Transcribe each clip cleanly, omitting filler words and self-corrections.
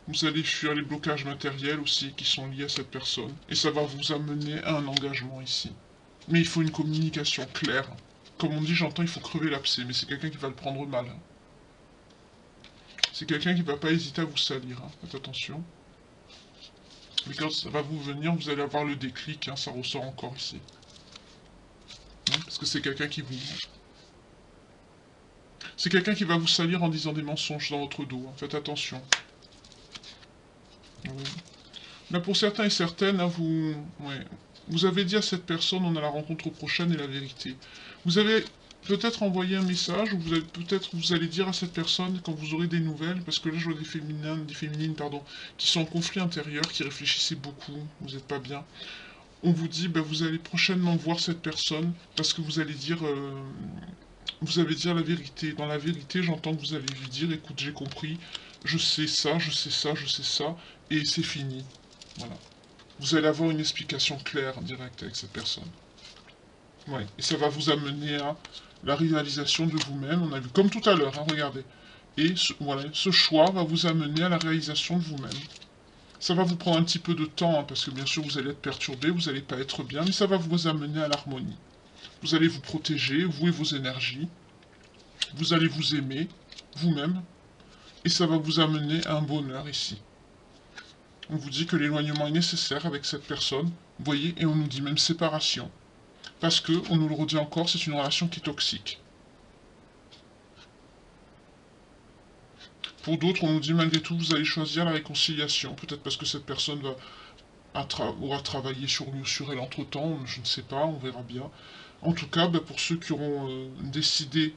Vous allez fuir les blocages matériels aussi qui sont liés à cette personne. Et ça va vous amener à un engagement ici. Mais il faut une communication claire. Comme on dit, j'entends, il faut crever l'abcès, mais c'est quelqu'un qui va le prendre mal. C'est quelqu'un qui va pas hésiter à vous salir, hein. Faites attention. Mais quand ça va vous venir, vous allez avoir le déclic, hein, ça ressort encore ici. Parce que c'est quelqu'un qui vous... C'est quelqu'un qui va vous salir en disant des mensonges dans votre dos, hein. Faites attention. Oui. Là, pour certains et certaines, hein, vous avez dit à cette personne, on a la rencontre prochaine et la vérité. Vous avez peut-être envoyé un message, ou peut-être vous allez dire à cette personne quand vous aurez des nouvelles, parce que là je vois des féminines, pardon, qui sont en conflit intérieur, qui réfléchissaient beaucoup, vous n'êtes pas bien. On vous dit, bah, vous allez prochainement voir cette personne, parce que vous allez dire, vous allez dire la vérité. Dans la vérité, j'entends que vous allez lui dire, écoute, j'ai compris, je sais ça, je sais ça, je sais ça, et c'est fini. Voilà. Vous allez avoir une explication claire, directe avec cette personne. Ouais. Et ça va vous amener à la réalisation de vous-même. On a vu comme tout à l'heure, hein, regardez. Et voilà, ce choix va vous amener à la réalisation de vous-même. Ça va vous prendre un petit peu de temps, hein, parce que bien sûr vous allez être perturbé, vous n'allez pas être bien, mais ça va vous amener à l'harmonie. Vous allez vous protéger, vous et vos énergies. Vous allez vous aimer, vous-même. Et ça va vous amener à un bonheur ici. On vous dit que l'éloignement est nécessaire avec cette personne, vous voyez, et on nous dit même séparation. Parce que, on nous le redit encore, c'est une relation qui est toxique. Pour d'autres, on nous dit malgré tout, vous allez choisir la réconciliation. Peut-être parce que cette personne aura travaillé sur lui ou sur elle entre-temps, je ne sais pas, on verra bien. En tout cas, bah, pour ceux qui auront décidé,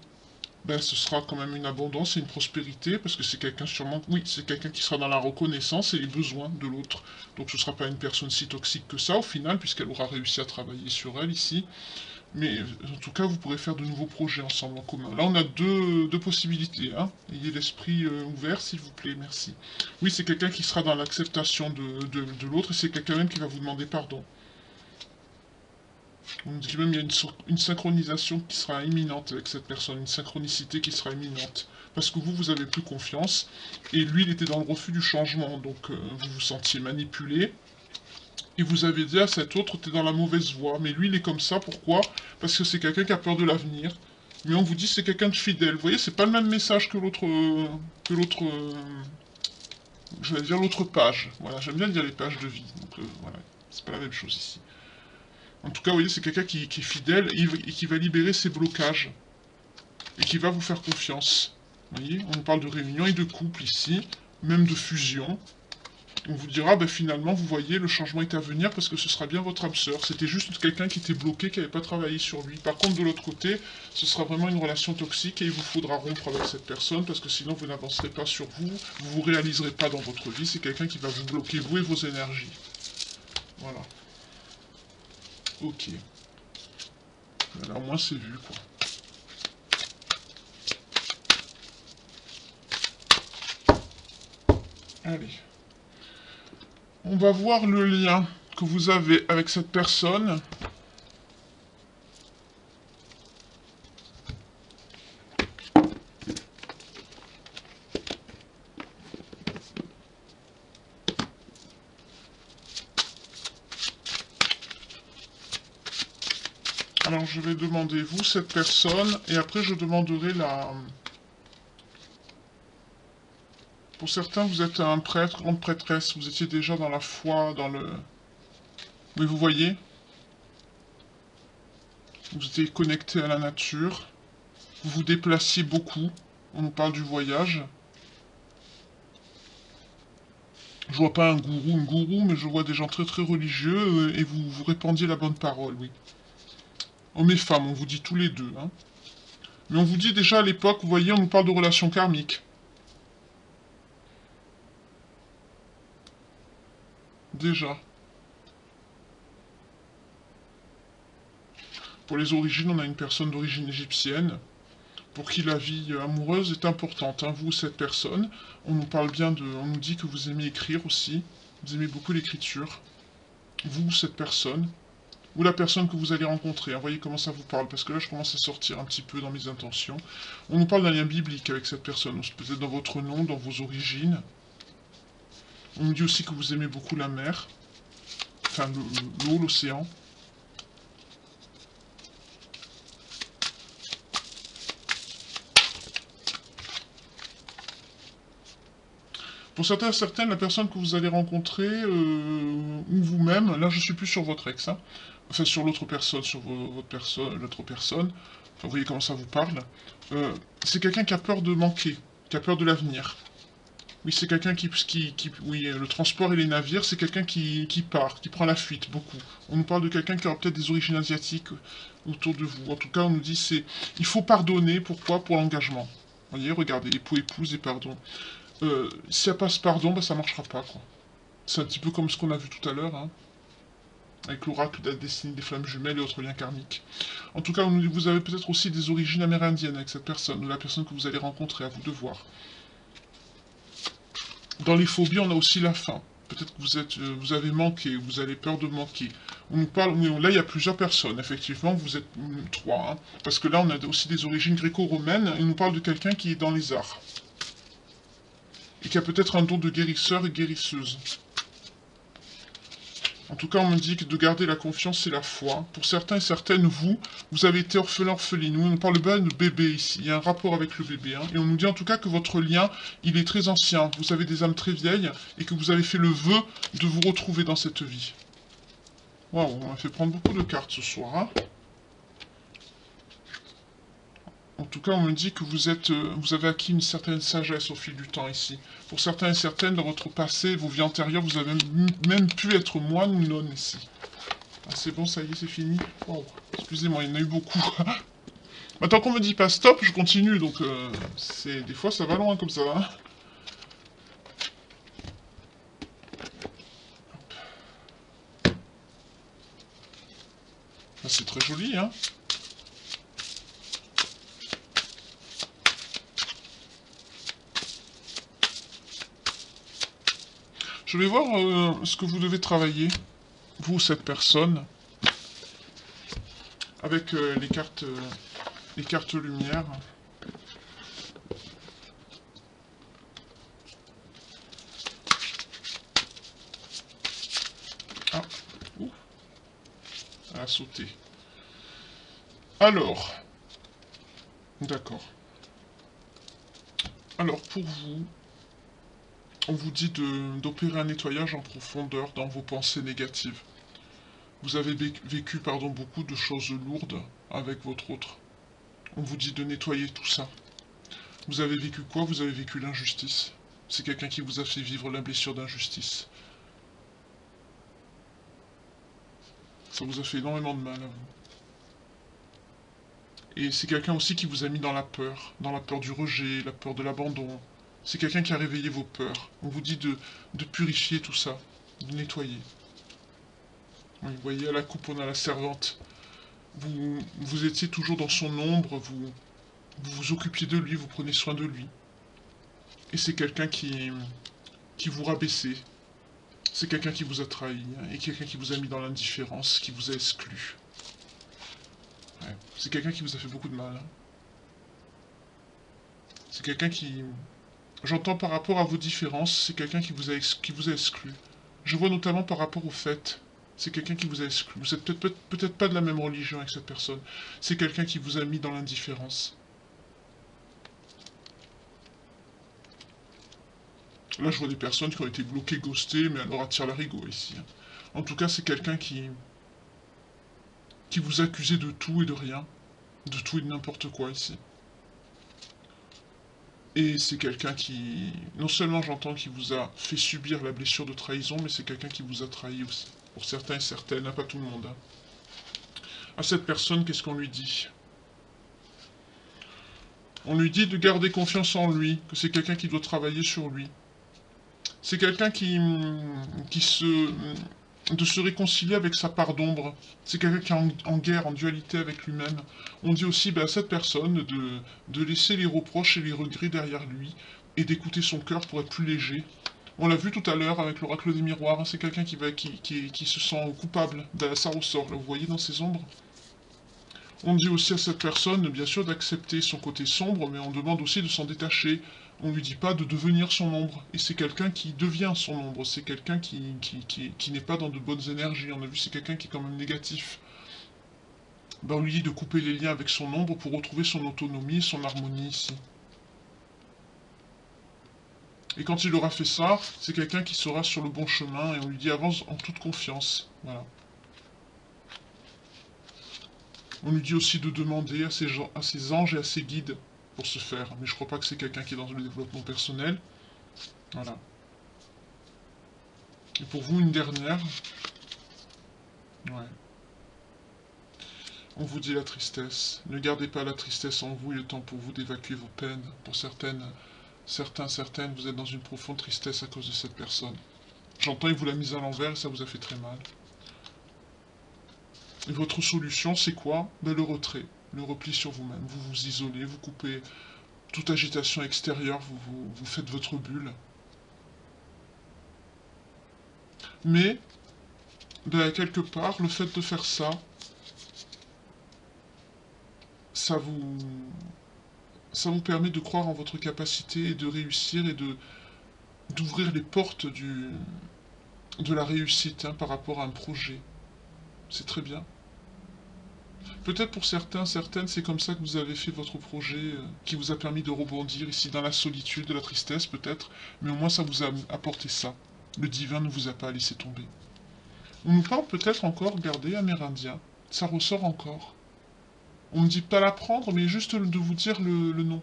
ben, ce sera quand même une abondance et une prospérité, parce que c'est quelqu'un sûrement, oui, c'est quelqu'un qui sera dans la reconnaissance et les besoins de l'autre. Donc ce ne sera pas une personne si toxique que ça au final, puisqu'elle aura réussi à travailler sur elle ici. Mais en tout cas, vous pourrez faire de nouveaux projets ensemble en commun. Là, on a deux possibilités, hein. Ayez l'esprit ouvert, s'il vous plaît, merci. Oui, c'est quelqu'un qui sera dans l'acceptation de l'autre, et c'est quelqu'un même qui va vous demander pardon. On dit même qu'il y a une synchronisation qui sera imminente avec cette personne, une synchronicité qui sera imminente. Parce que vous avez plus confiance, et lui, il était dans le refus du changement, donc vous vous sentiez manipulé, et vous avez dit à cet autre, t'es dans la mauvaise voie, mais lui, il est comme ça, pourquoi? Parce que c'est quelqu'un qui a peur de l'avenir, mais on vous dit c'est quelqu'un de fidèle. Vous voyez, c'est pas le même message que je vais dire l'autre page. Voilà, j'aime bien dire les pages de vie, donc voilà, c'est pas la même chose ici. En tout cas, vous voyez, c'est quelqu'un qui est fidèle et qui va libérer ses blocages. Et qui va vous faire confiance. Vous voyez, on parle de réunion et de couple ici, même de fusion. On vous dira, ben, finalement, vous voyez, le changement est à venir parce que ce sera bien votre âme sœur. C'était juste quelqu'un qui était bloqué, qui n'avait pas travaillé sur lui. Par contre, de l'autre côté, ce sera vraiment une relation toxique et il vous faudra rompre avec cette personne parce que sinon vous n'avancerez pas sur vous, vous vous réaliserez pas dans votre vie. C'est quelqu'un qui va vous bloquer, vous et vos énergies. Voilà. Ok. Voilà, au moins c'est vu, quoi. Allez. On va voir le lien que vous avez avec cette personne. Alors je vais demander vous, cette personne, et après je demanderai la... Pour certains, vous êtes un prêtre, grande prêtresse, vous étiez déjà dans la foi, dans le... Oui, vous voyez? Vous étiez connecté à la nature, vous vous déplaciez beaucoup, on nous parle du voyage. Je vois pas un gourou, mais je vois des gens très très religieux, et vous répandiez la bonne parole, oui. Hommes et femmes, on vous dit tous les deux, hein. Mais on vous dit déjà à l'époque, vous voyez, on nous parle de relations karmiques. Déjà. Pour les origines, on a une personne d'origine égyptienne, pour qui la vie amoureuse est importante, hein. Vous, cette personne, on nous parle bien de... On nous dit que vous aimez écrire aussi, vous aimez beaucoup l'écriture. Vous, cette personne, ou la personne que vous allez rencontrer, hein. Voyez comment ça vous parle, parce que là, je commence à sortir un petit peu dans mes intentions. On nous parle d'un lien biblique avec cette personne, peut-être dans votre nom, dans vos origines. On me dit aussi que vous aimez beaucoup la mer. Enfin, l'eau, l'océan. Pour certains et certaines, la personne que vous allez rencontrer, ou vous-même, là je suis plus sur votre ex, hein, enfin sur l'autre personne, sur votre personne, l'autre personne, enfin, vous voyez comment ça vous parle, c'est quelqu'un qui a peur de manquer, qui a peur de l'avenir. Oui, c'est quelqu'un oui, le transport et les navires, c'est quelqu'un qui part, qui prend la fuite, beaucoup. On nous parle de quelqu'un qui aura peut-être des origines asiatiques autour de vous. En tout cas, on nous dit il faut pardonner, pourquoi? Pour l'engagement. Vous voyez, regardez, époux, épouse et pardon. Si elle passe pardon, bah, ça marchera pas, quoi. C'est un petit peu comme ce qu'on a vu tout à l'heure, hein, avec l'oracle de la destinée des flammes jumelles et autres liens karmiques. En tout cas, vous avez peut-être aussi des origines amérindiennes avec cette personne, ou la personne que vous allez rencontrer, à vous de voir. Dans les phobies, on a aussi la faim. Peut-être que vous avez manqué, vous avez peur de manquer. On nous parle, là il y a plusieurs personnes, effectivement, vous êtes trois, hein, parce que là on a aussi des origines gréco-romaines, et on nous parle de quelqu'un qui est dans les arts. Et qui a peut-être un don de guérisseur et guérisseuse. En tout cas, on me dit que de garder la confiance et la foi. Pour certains et certaines, vous avez été orphelin, orpheline. Nous, on parle bien de bébé ici. Il y a un rapport avec le bébé. Hein. Et on nous dit en tout cas que votre lien, il est très ancien. Vous avez des âmes très vieilles et que vous avez fait le vœu de vous retrouver dans cette vie. Waouh, on m'a fait prendre beaucoup de cartes ce soir. Hein. En tout cas, on me dit que vous avez acquis une certaine sagesse au fil du temps ici. Pour certains et certaines, dans votre passé, vos vies antérieures, vous avez même pu être moine ou nonne ici. Ah, c'est bon, ça y est, c'est fini. Wow. Excusez-moi, il y en a eu beaucoup. Maintenant qu'on me dit pas stop, je continue, donc des fois ça va loin comme ça. Hein. Ah, c'est très joli, hein. Je vais voir ce que vous devez travailler, vous, cette personne, avec les cartes lumière. Ah, ouh, elle a sauté. Alors, d'accord. Alors, pour vous, on vous dit d'opérer un nettoyage en profondeur dans vos pensées négatives. Vous avez vécu beaucoup de choses lourdes avec votre autre. On vous dit de nettoyer tout ça. Vous avez vécu quoi? Vous avez vécu l'injustice. C'est quelqu'un qui vous a fait vivre la blessure d'injustice. Ça vous a fait énormément de mal à vous. Et c'est quelqu'un aussi qui vous a mis dans la peur du rejet, la peur de l'abandon. C'est quelqu'un qui a réveillé vos peurs. On vous dit de purifier tout ça, de nettoyer. Oui, vous voyez, à la coupe, on a la servante. Vous étiez toujours dans son ombre, vous vous occupiez de lui, vous prenez soin de lui. Et c'est quelqu'un qui vous rabaissait. C'est quelqu'un qui vous a trahi, hein, et quelqu'un qui vous a mis dans l'indifférence, qui vous a exclu. Ouais. C'est quelqu'un qui vous a fait beaucoup de mal. Hein. C'est quelqu'un qui... J'entends par rapport à vos différences, c'est quelqu'un qui vous a exclu. Je vois notamment par rapport au fait. C'est quelqu'un qui vous a exclu. Vous n'êtes peut-être pas de la même religion avec cette personne. C'est quelqu'un qui vous a mis dans l'indifférence. Là, je vois des personnes qui ont été bloquées, ghostées, mais elle leur attire l'arigot ici. En tout cas, c'est quelqu'un qui vous accusait de tout et de rien. De tout et de n'importe quoi ici. Et c'est quelqu'un qui, non seulement j'entends qu'il vous a fait subir la blessure de trahison, mais c'est quelqu'un qui vous a trahi aussi. Pour certains et certaines, pas tout le monde. Hein. À cette personne, qu'est-ce qu'on lui dit? On lui dit de garder confiance en lui, que c'est quelqu'un qui doit travailler sur lui. C'est quelqu'un de se réconcilier avec sa part d'ombre. C'est quelqu'un qui est en guerre, en dualité avec lui-même. On dit aussi à cette personne de laisser les reproches et les regrets derrière lui et d'écouter son cœur pour être plus léger. On l'a vu tout à l'heure avec l'oracle des miroirs, hein, c'est quelqu'un qui se sent coupable, ça ressort, là, vous voyez dans ses ombres. On dit aussi à cette personne, bien sûr, d'accepter son côté sombre, mais on demande aussi de s'en détacher. On lui dit pas de devenir son ombre. Et c'est quelqu'un qui devient son ombre. C'est quelqu'un qui n'est pas dans de bonnes énergies. On a vu, c'est quelqu'un qui est quand même négatif. Ben, on lui dit de couper les liens avec son ombre pour retrouver son autonomie et son harmonie ici. Et quand il aura fait ça, c'est quelqu'un qui sera sur le bon chemin et on lui dit avance en toute confiance. Voilà. On lui dit aussi de demander à ses anges et à ses guides pour se faire. Mais je crois pas que c'est quelqu'un qui est dans le développement personnel. Voilà. Et pour vous, une dernière. Ouais. On vous dit la tristesse. Ne gardez pas la tristesse en vous, il est temps pour vous d'évacuer vos peines. Pour certaines, vous êtes dans une profonde tristesse à cause de cette personne. J'entends, il vous l'a mise à l'envers et ça vous a fait très mal. Et votre solution, c'est quoi? Ben, le retrait, le repli sur vous-même. Vous vous isolez, vous coupez toute agitation extérieure, vous faites votre bulle. Mais, ben, quelque part, le fait de faire ça, ça vous permet de croire en votre capacité et de réussir et d'ouvrir les portes de la réussite hein, par rapport à un projet. C'est très bien. Peut-être pour certains, certaines, c'est comme ça que vous avez fait votre projet qui vous a permis de rebondir ici dans la solitude, de la tristesse peut-être, mais au moins ça vous a apporté ça. Le divin ne vous a pas laissé tomber. On nous parle peut-être encore, regardez, amérindien. Ça ressort encore. On ne dit pas l'apprendre, mais juste de vous dire le nom.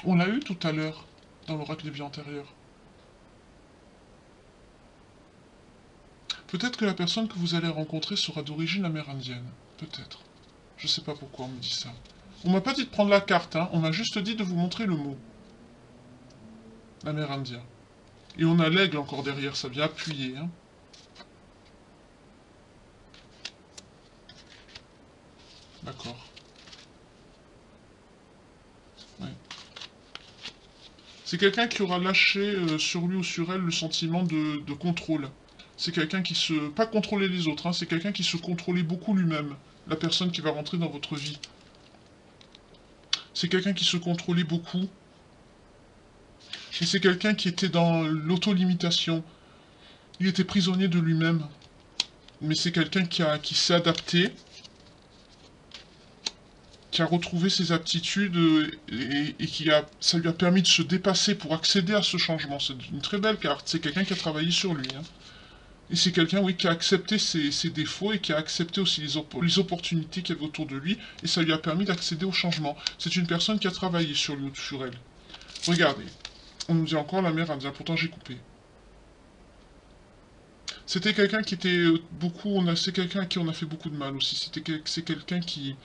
On l'a eu tout à l'heure, dans l'oracle des vies antérieures. Peut-être que la personne que vous allez rencontrer sera d'origine amérindienne. Peut-être. Je sais pas pourquoi on me dit ça. On m'a pas dit de prendre la carte, hein. On m'a juste dit de vous montrer le mot. Amérindien. Et on a l'aigle encore derrière, ça vient appuyer, hein. D'accord. Ouais. C'est quelqu'un qui aura lâché sur lui ou sur elle le sentiment de contrôle. C'est quelqu'un qui se... Pas contrôler les autres, hein, c'est quelqu'un qui se contrôlait beaucoup lui-même. La personne qui va rentrer dans votre vie. C'est quelqu'un qui se contrôlait beaucoup. Et c'est quelqu'un qui était dans l'auto-limitation. Il était prisonnier de lui-même. Mais c'est quelqu'un qui s'est adapté, qui a retrouvé ses aptitudes et ça lui a permis de se dépasser pour accéder à ce changement. C'est une très belle carte. C'est quelqu'un qui a travaillé sur lui. Hein. Et c'est quelqu'un, oui, qui a accepté ses défauts et qui a accepté aussi les opportunités qu'il y avait autour de lui. Et ça lui a permis d'accéder au changement. C'est une personne qui a travaillé sur lui ou sur elle. Regardez. On nous dit encore la mère indienne. Pourtant, j'ai coupé. C'était quelqu'un qui était beaucoup... C'est quelqu'un à qui on a fait beaucoup de mal aussi. C'est quelqu'un qui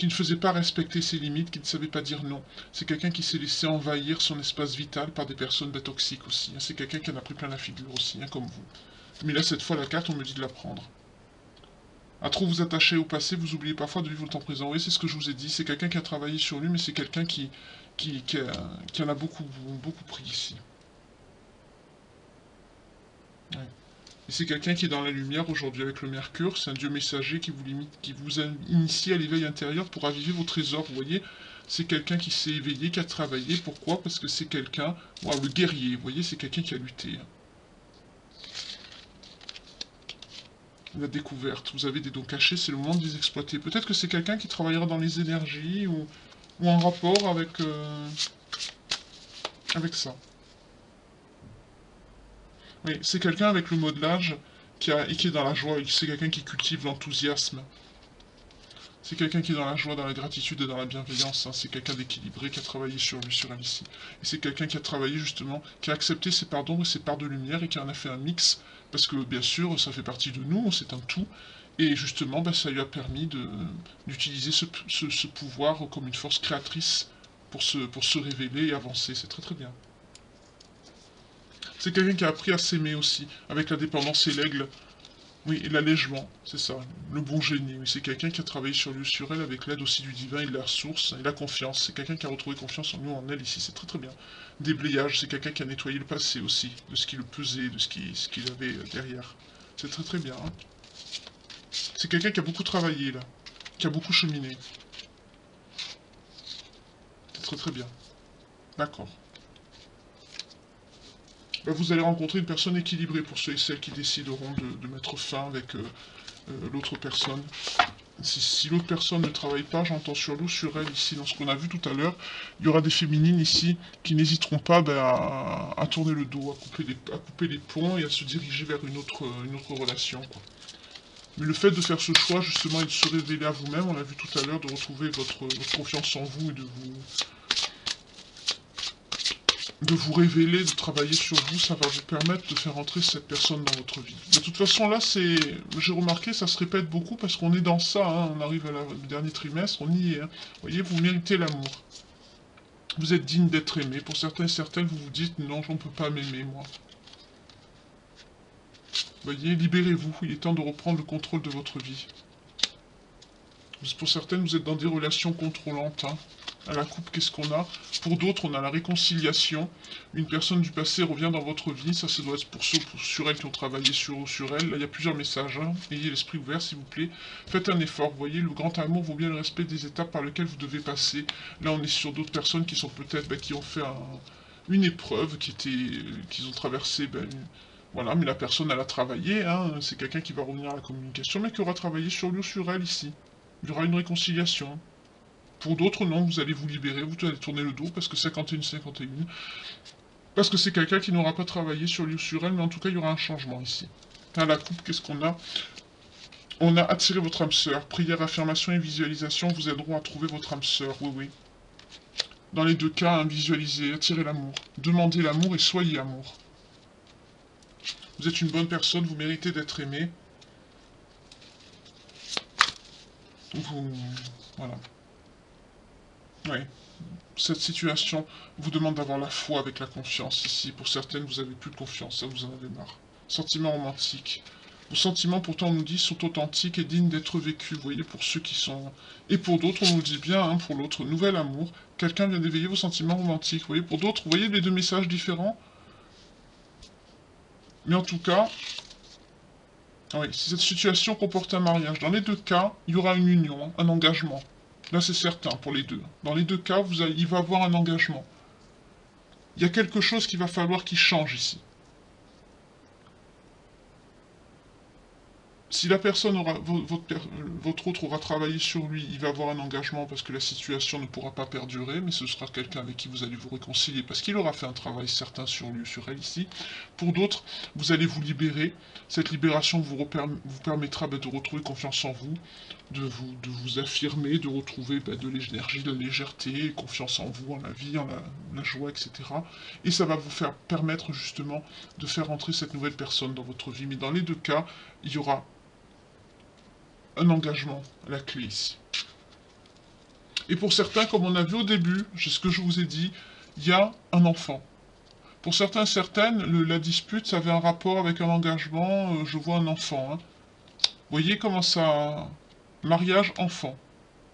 ne faisait pas respecter ses limites, qui ne savait pas dire non. C'est quelqu'un qui s'est laissé envahir son espace vital par des personnes toxiques aussi. Hein. C'est quelqu'un qui en a pris plein la figure aussi, hein, comme vous. Mais là, cette fois, la carte, on me dit de la prendre. À trop vous attacher au passé, vous oubliez parfois de vivre le temps présent. Oui, c'est ce que je vous ai dit. C'est quelqu'un qui a travaillé sur lui, mais c'est quelqu'un qui en a beaucoup pris ici. Ouais. Et c'est quelqu'un qui est dans la lumière aujourd'hui avec le Mercure. C'est un dieu messager qui vous a initié à l'éveil intérieur pour raviver vos trésors. Vous voyez, c'est quelqu'un qui s'est éveillé, qui a travaillé. Pourquoi? Parce que c'est quelqu'un... Wow, le guerrier, vous voyez, c'est quelqu'un qui a lutté. La découverte. Vous avez des dons cachés, c'est le moment de les exploiter. Peut-être que c'est quelqu'un qui travaillera dans les énergies ou en rapport avec ça. Oui, c'est quelqu'un avec le modelage qui est dans la joie. C'est quelqu'un qui cultive l'enthousiasme. C'est quelqu'un qui est dans la joie, dans la gratitude et dans la bienveillance. Hein. C'est quelqu'un d'équilibré qui a travaillé sur lui, sur elle ici. Et c'est quelqu'un qui a travaillé justement, qui a accepté ses parts d'ombre et ses parts de lumière et qui en a fait un mix. Parce que bien sûr, ça fait partie de nous, c'est un tout. Et justement, ben, ça lui a permis d'utiliser ce pouvoir comme une force créatrice pour se révéler et avancer. C'est très très bien. C'est quelqu'un qui a appris à s'aimer aussi, avec la dépendance et l'aigle. Oui, et l'allègement, c'est ça, le bon génie. Oui, c'est quelqu'un qui a travaillé sur lui, sur elle, avec l'aide aussi du divin et de la ressource, et la confiance. C'est quelqu'un qui a retrouvé confiance en nous, en elle, ici, c'est très très bien. Déblayage, c'est quelqu'un qui a nettoyé le passé aussi, de ce qui le pesait, de ce qu'il avait derrière. C'est très très bien. Hein. C'est quelqu'un qui a beaucoup travaillé, là, qui a beaucoup cheminé. C'est très très bien. D'accord. bah, vous allez rencontrer une personne équilibrée pour ceux et celles qui décideront de mettre fin avec l'autre personne. Si l'autre personne ne travaille pas, j'entends sur l'eau, sur elle, ici, dans ce qu'on a vu tout à l'heure, il y aura des féminines ici qui n'hésiteront pas à tourner le dos, à couper les ponts et à se diriger vers une autre relation, quoi. Mais le fait de faire ce choix, justement, et de se révéler à vous-même, on l'a vu tout à l'heure, de retrouver votre confiance en vous et de vous révéler, de travailler sur vous, ça va vous permettre de faire entrer cette personne dans votre vie. De toute façon, là, j'ai remarqué, ça se répète beaucoup parce qu'on est dans ça, hein, on arrive au dernier trimestre, on y est. Hein. Vous voyez, vous méritez l'amour. Vous êtes digne d'être aimé. Pour certains et certaines, vous vous dites, non, je ne peux pas m'aimer, moi. Vous voyez, libérez-vous, il est temps de reprendre le contrôle de votre vie. Pour certaines, vous êtes dans des relations contrôlantes. Hein. À la coupe, qu'est-ce qu'on a? Pour d'autres, on a la réconciliation. Une personne du passé revient dans votre vie. Ça doit être pour ceux sur elle qui ont travaillé sur elle. Là, il y a plusieurs messages. Hein. Ayez l'esprit ouvert, s'il vous plaît. Faites un effort. Vous voyez, le grand amour vaut bien le respect des étapes par lesquelles vous devez passer. Là, on est sur d'autres personnes qui sont peut-être, qui ont fait une épreuve, qu'ils ont traversé, voilà, mais la personne, elle a travaillé. Hein. C'est quelqu'un qui va revenir à la communication, mais qui aura travaillé sur lui ou sur elle ici. Il y aura une réconciliation. Pour d'autres, non, vous allez vous libérer, vous allez tourner le dos, parce que 51-51. Parce que c'est quelqu'un qui n'aura pas travaillé sur lui ou sur elle, mais en tout cas, il y aura un changement ici. À la coupe, qu'est-ce qu'on a? On a attiré votre âme sœur. Prière, affirmation et visualisation vous aideront à trouver votre âme sœur, oui, oui. Dans les deux cas, hein, visualisez, attirez l'amour. Demandez l'amour et soyez amour. Vous êtes une bonne personne, vous méritez d'être aimé. Voilà. Oui. Cette situation vous demande d'avoir la foi avec la confiance ici. Pour certaines, vous avez plus de confiance, ça vous en avez marre. Sentiments romantiques. Vos sentiments, pourtant, on nous dit, sont authentiques et dignes d'être vécus. Vous voyez, pour ceux qui sont... Et pour d'autres, on nous le dit bien, hein, pour l'autre, nouvel amour. Quelqu'un vient d'éveiller vos sentiments romantiques. Vous voyez, pour d'autres, vous voyez les deux messages différents. Mais en tout cas... Oui, si cette situation comporte un mariage, dans les deux cas, il y aura une union, un engagement. Là, c'est certain pour les deux. Dans les deux cas, il va y avoir un engagement. Il y a quelque chose qu'il va falloir qu'il change ici. Si la personne aura, votre autre aura travaillé sur lui, il va avoir un engagement parce que la situation ne pourra pas perdurer, mais ce sera quelqu'un avec qui vous allez vous réconcilier parce qu'il aura fait un travail certain sur lui ou sur elle ici. Pour d'autres, vous allez vous libérer. Cette libération vous permettra de retrouver confiance en vous, de vous affirmer, de retrouver de l'énergie, de la légèreté, confiance en vous, en la vie, en la joie, etc. Et ça va vous permettre justement de faire entrer cette nouvelle personne dans votre vie. Mais dans les deux cas, il y aura un engagement à la clé ici. Et pour certains, comme on a vu au début, c'est ce que je vous ai dit, il y a un enfant. Pour certains et certaines, la dispute, ça avait un rapport avec un engagement, je vois un enfant. Hein. Vous voyez comment ça... Mariage, enfant.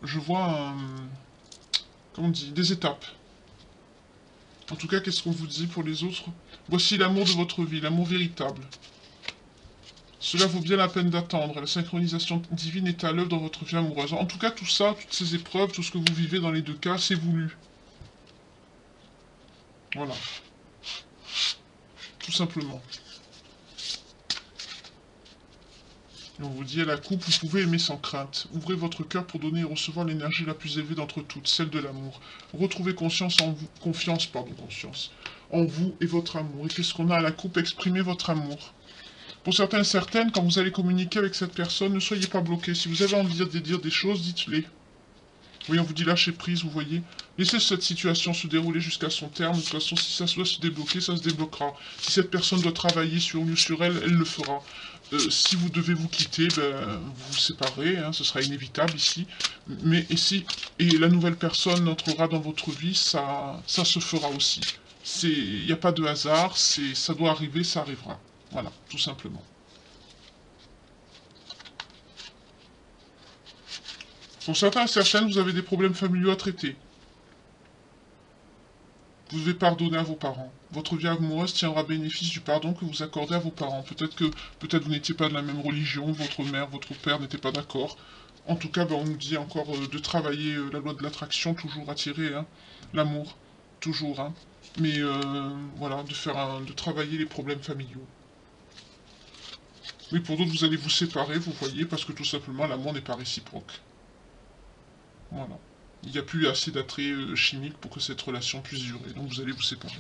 Je vois comment on dit, des étapes. En tout cas, qu'est-ce qu'on vous dit pour les autres? Voici l'amour de votre vie, l'amour véritable. Cela vaut bien la peine d'attendre. La synchronisation divine est à l'œuvre dans votre vie amoureuse. En tout cas, tout ça, toutes ces épreuves, tout ce que vous vivez dans les deux cas, c'est voulu. Voilà. Tout simplement. Et on vous dit à la coupe, vous pouvez aimer sans crainte. Ouvrez votre cœur pour donner et recevoir l'énergie la plus élevée d'entre toutes, celle de l'amour. Retrouvez confiance en vous et votre amour. Et qu'est-ce qu'on a à la coupe? Exprimez votre amour. Pour certains et certaines, quand vous allez communiquer avec cette personne, ne soyez pas bloqués. Si vous avez envie de dire des choses, dites-les. Oui, on vous dit lâcher prise, vous voyez. Laissez cette situation se dérouler jusqu'à son terme. De toute façon, si ça doit se débloquer, ça se débloquera. Si cette personne doit travailler sur lui ou sur elle, elle le fera. Si vous devez vous quitter, vous vous séparez, hein, ce sera inévitable ici. Mais et la nouvelle personne entrera dans votre vie, ça se fera aussi. Il n'y a pas de hasard, ça doit arriver, ça arrivera. Voilà, tout simplement. Pour certains et certaines, vous avez des problèmes familiaux à traiter. Vous devez pardonner à vos parents. Votre vie amoureuse tiendra bénéfice du pardon que vous accordez à vos parents. Peut-être vous n'étiez pas de la même religion, votre mère, votre père n'étaient pas d'accord. En tout cas, on nous dit encore de travailler la loi de l'attraction, toujours attirer, hein, l'amour, toujours. Hein. Mais voilà, de travailler les problèmes familiaux. Mais pour d'autres, vous allez vous séparer, vous voyez, parce que tout simplement, l'amour n'est pas réciproque. Voilà. Il n'y a plus assez d'attrait chimique pour que cette relation puisse durer, donc vous allez vous séparer.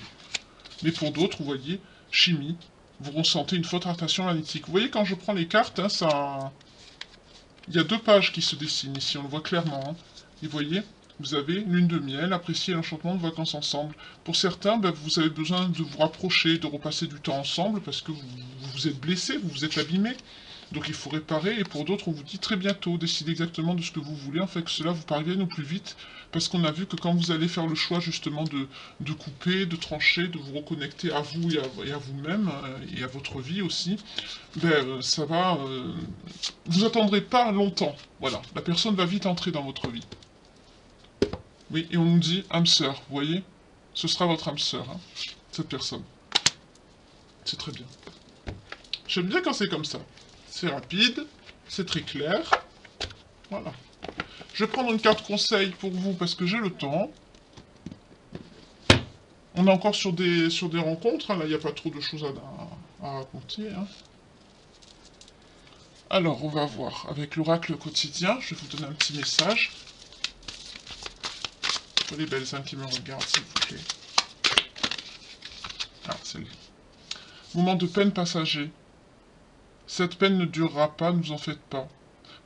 Mais pour d'autres, vous voyez, chimie, vous ressentez une forte attraction magnétique. Vous voyez, quand je prends les cartes, hein, ça... Il y a deux pages qui se dessinent ici, on le voit clairement. Hein. Et vous voyez, vous avez lune de miel, apprécier l'enchantement de vacances ensemble. Pour certains, ben, vous avez besoin de vous rapprocher, de repasser du temps ensemble, parce que vous vous êtes blessé, vous vous êtes abîmé. Donc il faut réparer, et pour d'autres, on vous dit très bientôt, décidez exactement de ce que vous voulez, en fait que cela vous parvienne au plus vite, parce qu'on a vu que quand vous allez faire le choix justement de couper, de trancher, de vous reconnecter à vous et à vous-même, et à votre vie aussi, ben, ça va... vous attendrez pas longtemps, voilà, la personne va vite entrer dans votre vie. Oui, et on nous dit âme sœur, vous voyez? Ce sera votre âme sœur, hein, cette personne. C'est très bien. J'aime bien quand c'est comme ça. C'est rapide, c'est très clair. Voilà. Je vais prendre une carte conseil pour vous parce que j'ai le temps. On est encore sur des rencontres, hein. Là il n'y a pas trop de choses à raconter. Hein. Alors on va voir avec l'oracle quotidien, je vais vous donner un petit message. Pour les belles âmes qui me regardent s'il vous plaît. Ah, c'est lui. Moment de peine passager. Cette peine ne durera pas, ne vous en faites pas.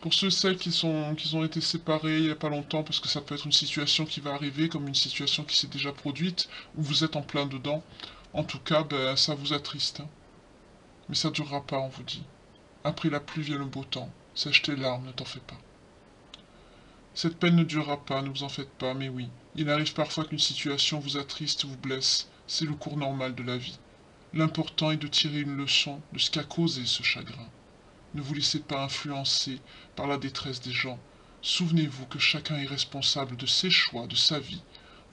Pour ceux et celles qui ont été séparés il n'y a pas longtemps, parce que ça peut être une situation qui va arriver, comme une situation qui s'est déjà produite, où vous êtes en plein dedans, en tout cas, ben, ça vous attriste. Hein. Mais ça ne durera pas, on vous dit. Après la pluie vient le beau temps. Sèche tes larmes, ne t'en fais pas. Cette peine ne durera pas, ne vous en faites pas, mais oui. Il arrive parfois qu'une situation vous attriste, vous blesse. C'est le cours normal de la vie. L'important est de tirer une leçon de ce qu'a causé ce chagrin. Ne vous laissez pas influencer par la détresse des gens. Souvenez-vous que chacun est responsable de ses choix, de sa vie.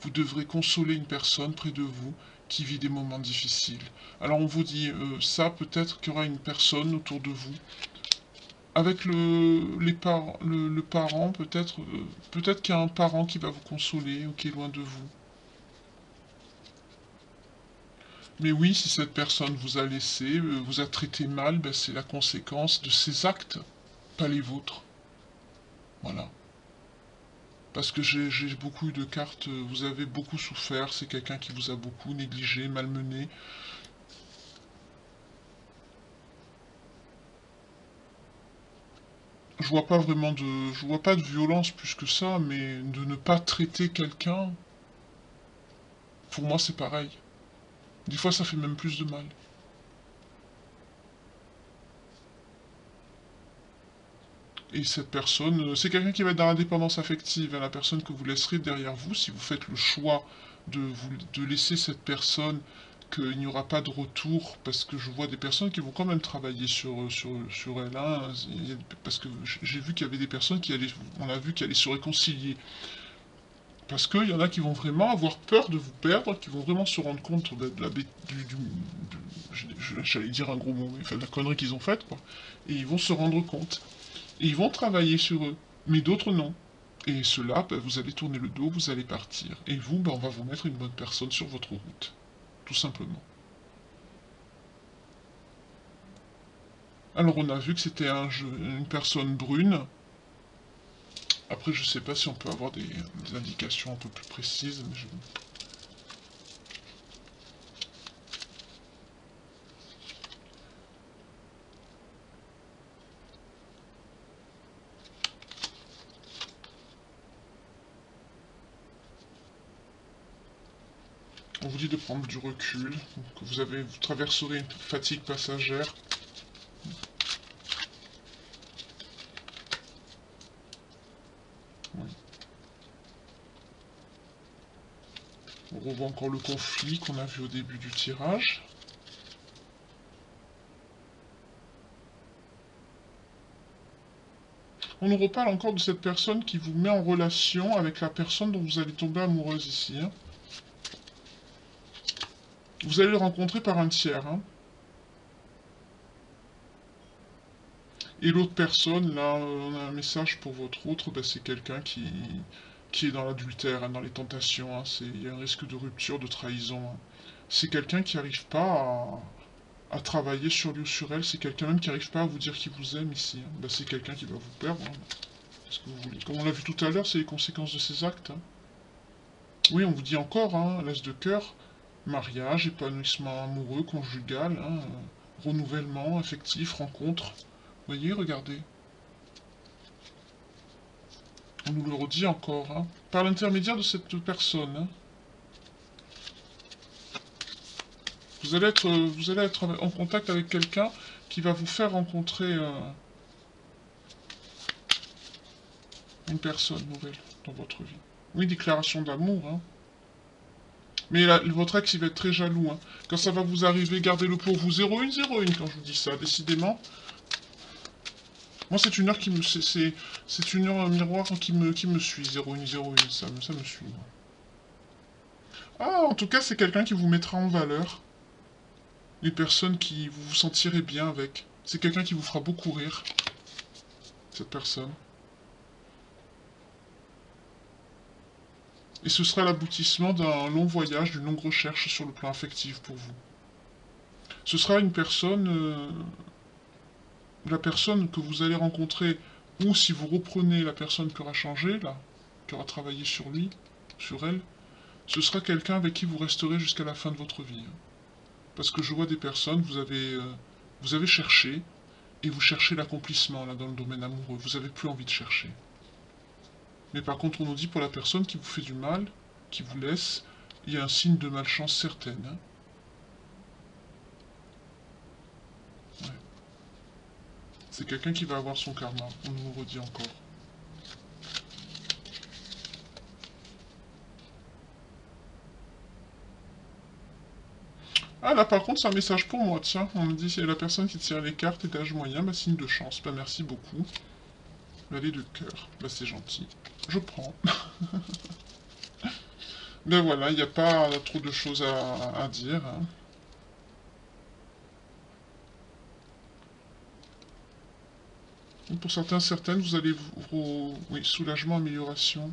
Vous devrez consoler une personne près de vous qui vit des moments difficiles. Alors on vous dit ça, peut-être qu'il y aura une personne autour de vous. Avec le parent, peut-être qu'il y a un parent qui va vous consoler ou qui est loin de vous. Mais oui, si cette personne vous a laissé, vous a traité mal, ben c'est la conséquence de ses actes, pas les vôtres. Voilà. Parce que j'ai beaucoup eu de cartes, vous avez beaucoup souffert, c'est quelqu'un qui vous a beaucoup négligé, malmené. Je vois pas de violence plus que ça, mais de ne pas traiter quelqu'un, pour moi c'est pareil. Des fois ça fait même plus de mal. Et cette personne, c'est quelqu'un qui va être dans la dépendance affective, hein, la personne que vous laisserez derrière vous, si vous faites le choix de laisser cette personne, qu'il n'y aura pas de retour, parce que je vois des personnes qui vont quand même travailler sur elle, hein, parce que j'ai vu qu'il y avait des personnes qui allaient, on a vu qui allaient se réconcilier. Parce qu'il y en a qui vont vraiment avoir peur de vous perdre, qui vont vraiment se rendre compte de la j'allais dire un gros mot, mais enfin de la connerie qu'ils ont faite, quoi. Et ils vont se rendre compte. Et ils vont travailler sur eux, mais d'autres non. Et ceux-là, ben, vous allez tourner le dos, vous allez partir. Et vous, ben, on va vous mettre une bonne personne sur votre route. Tout simplement. Alors on a vu que c'était une personne brune. Après, je sais pas si on peut avoir des indications un peu plus précises, mais on vous dit de prendre du recul, que vous traverserez une fatigue passagère. Oui. On revoit encore le conflit qu'on a vu au début du tirage. On nous reparle encore de cette personne qui vous met en relation avec la personne dont vous allez tomber amoureuse ici. Hein. Vous allez le rencontrer par un tiers. Hein. Et l'autre personne, là, on a un message pour votre autre, bah, c'est quelqu'un qui est dans l'adultère, hein, dans les tentations. Hein, il y a un risque de rupture, de trahison. Hein. C'est quelqu'un qui n'arrive pas à travailler sur lui ou sur elle. C'est quelqu'un même qui n'arrive pas à vous dire qu'il vous aime ici. Hein. Bah, c'est quelqu'un qui va vous perdre. Hein. Qu'est-ce que vous voulez? Comme on l'a vu tout à l'heure, c'est les conséquences de ses actes. Hein. Oui, on vous dit encore, hein, l'as de cœur, mariage, épanouissement amoureux, conjugal, hein, renouvellement, affectif, rencontre. Vous voyez, regardez. On nous le redit encore, hein, par l'intermédiaire de cette personne. Hein. Vous allez être en contact avec quelqu'un qui va vous faire rencontrer une personne nouvelle dans votre vie. Oui, déclaration d'amour, hein. Mais là, votre ex, il va être très jaloux. Hein. Quand ça va vous arriver, gardez-le pour vous. 0-1, 0-1 quand je vous dis ça, décidément. Moi, c'est une heure qui me... C'est une heure miroir qui me suit. 0-1, 0-1, ça me suit. Moi. Ah, en tout cas, c'est quelqu'un qui vous mettra en valeur. Une personne qui vous vous sentirez bien avec. C'est quelqu'un qui vous fera beaucoup rire. Cette personne. Et ce sera l'aboutissement d'un long voyage, d'une longue recherche sur le plan affectif pour vous. Ce sera une personne, la personne que vous allez rencontrer, ou si vous reprenez la personne qui aura changé, là, qui aura travaillé sur lui, sur elle, ce sera quelqu'un avec qui vous resterez jusqu'à la fin de votre vie. Parce que je vois des personnes, vous avez cherché, et vous cherchez l'accomplissement, là, dans le domaine amoureux. Vous n'avez plus envie de chercher. Mais par contre, on nous dit pour la personne qui vous fait du mal, qui vous laisse, il y a un signe de malchance certaine. Hein. Ouais. C'est quelqu'un qui va avoir son karma, on nous le redit encore. Ah là par contre c'est un message pour moi, tiens, on me dit c'est la personne qui tire les cartes et d'âge moyen, bah signe de chance, bah merci beaucoup. Valet de cœur, bah c'est gentil, je prends. Ben voilà, il n'y a pas trop de choses à dire. Hein. Pour certains, certaines, vous allez oui, soulagement, amélioration.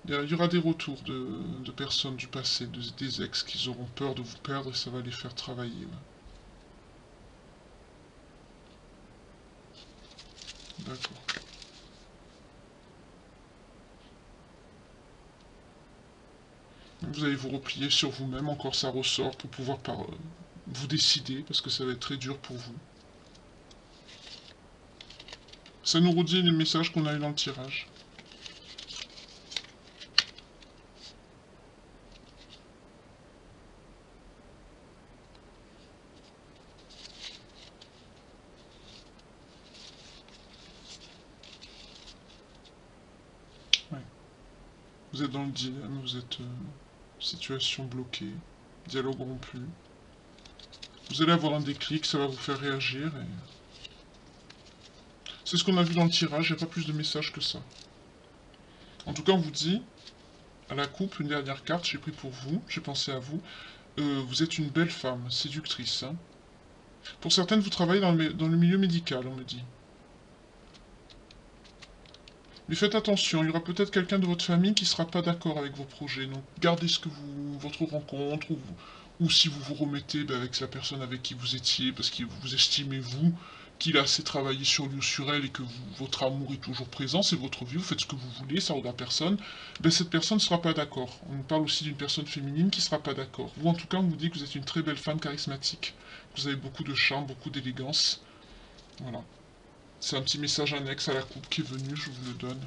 Il y aura des retours de personnes du passé, des ex, qui auront peur de vous perdre et ça va les faire travailler. Ouais. D'accord. Vous allez vous replier sur vous-même, encore ça ressort, pour pouvoir vous décider, parce que ça va être très dur pour vous. Ça nous redit les messages qu'on a eu dans le tirage. Ouais. Vous êtes dans le dilemme, vous êtes situation bloquée, dialogue rompu. Vous allez avoir un déclic, ça va vous faire réagir. Et... c'est ce qu'on a vu dans le tirage, il n'y a pas plus de messages que ça. En tout cas, on vous dit, à la coupe, une dernière carte, j'ai pris pour vous, j'ai pensé à vous. Vous êtes une belle femme, séductrice. Hein. Pour certaines, vous travaillez dans le milieu médical, on me dit. Mais faites attention, il y aura peut-être quelqu'un de votre famille qui ne sera pas d'accord avec vos projets. Donc gardez votre rencontre, ou si vous vous remettez avec la personne avec qui vous étiez, parce que vous estimez, vous, qu'il a assez travaillé sur lui ou sur elle et que votre amour est toujours présent, c'est votre vie, vous faites ce que vous voulez, ça regarde personne, cette personne ne sera pas d'accord. On parle aussi d'une personne féminine qui ne sera pas d'accord. Ou en tout cas, on vous dit que vous êtes une très belle femme charismatique, que vous avez beaucoup de charme, beaucoup d'élégance. Voilà. C'est un petit message annexe à la coupe qui est venu, je vous le donne.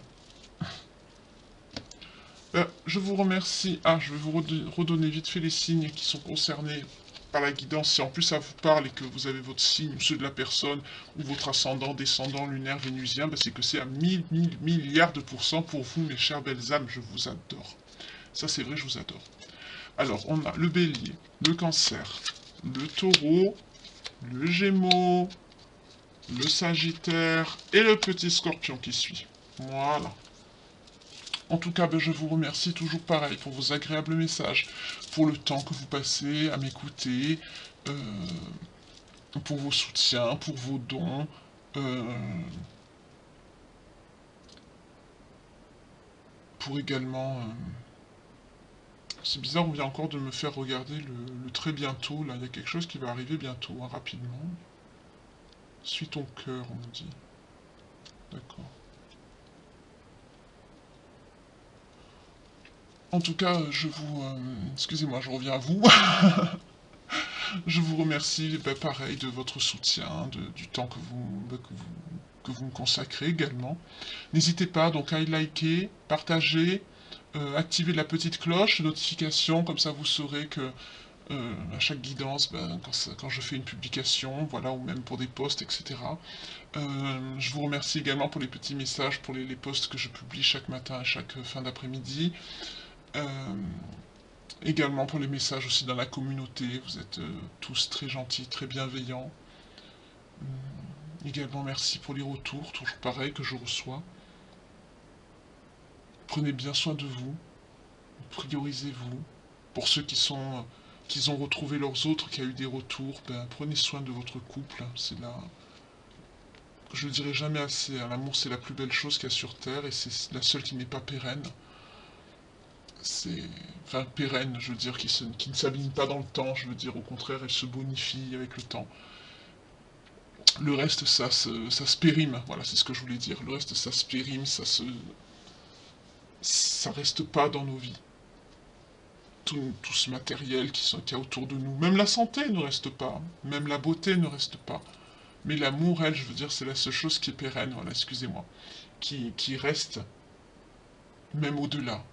Je vous remercie. Ah, je vais vous redonner vite fait les signes qui sont concernés par la guidance. Si en plus ça vous parle et que vous avez votre signe, ou ceux de la personne, ou votre ascendant, descendant, lunaire, vénusien, c'est que c'est à 1000 milliards de pourcents pour vous, mes chères belles âmes. Je vous adore. Ça, c'est vrai, je vous adore. Alors, on a le bélier, le cancer, le taureau, le gémeaux, le sagittaire et le petit scorpion qui suit. Voilà. En tout cas, je vous remercie toujours pareil pour vos agréables messages, pour le temps que vous passez à m'écouter, pour vos soutiens, pour vos dons. pour également... c'est bizarre, on vient encore de me faire regarder le très bientôt, là, il y a quelque chose qui va arriver bientôt, hein, rapidement. Suis ton cœur, on me dit. D'accord. En tout cas, je vous... excusez-moi, je reviens à vous. Je vous remercie, bah, pareil, de votre soutien, du temps que vous me consacrez également. N'hésitez pas donc à liker, partager, activer la petite cloche de notification, comme ça vous saurez que à chaque guidance, ben, quand je fais une publication, voilà, ou même pour des posts, etc. Je vous remercie également pour les petits messages, pour les posts que je publie chaque matin et chaque fin d'après-midi. Également pour les messages aussi dans la communauté, vous êtes tous très gentils, très bienveillants. Également merci pour les retours, toujours pareil que je reçois. Prenez bien soin de vous, priorisez-vous. Pour ceux qui ont retrouvé leurs autres, qui a eu des retours, ben, prenez soin de votre couple. C'est là, je ne dirai jamais assez, hein, l'amour c'est la plus belle chose qu'il y a sur Terre et c'est la seule qui n'est pas pérenne. C'est, enfin pérenne, je veux dire, qui ne s'abîme pas dans le temps, je veux dire, au contraire, elle se bonifie avec le temps. Le reste, ça se périme, voilà, c'est ce que je voulais dire. Le reste, ça se périme, ça reste pas dans nos vies. Tout ce matériel qu'il y a autour de nous. Même la santé ne reste pas, même la beauté ne reste pas. Mais l'amour, elle, je veux dire, c'est la seule chose qui est pérenne, voilà, excusez-moi, qui reste même au-delà.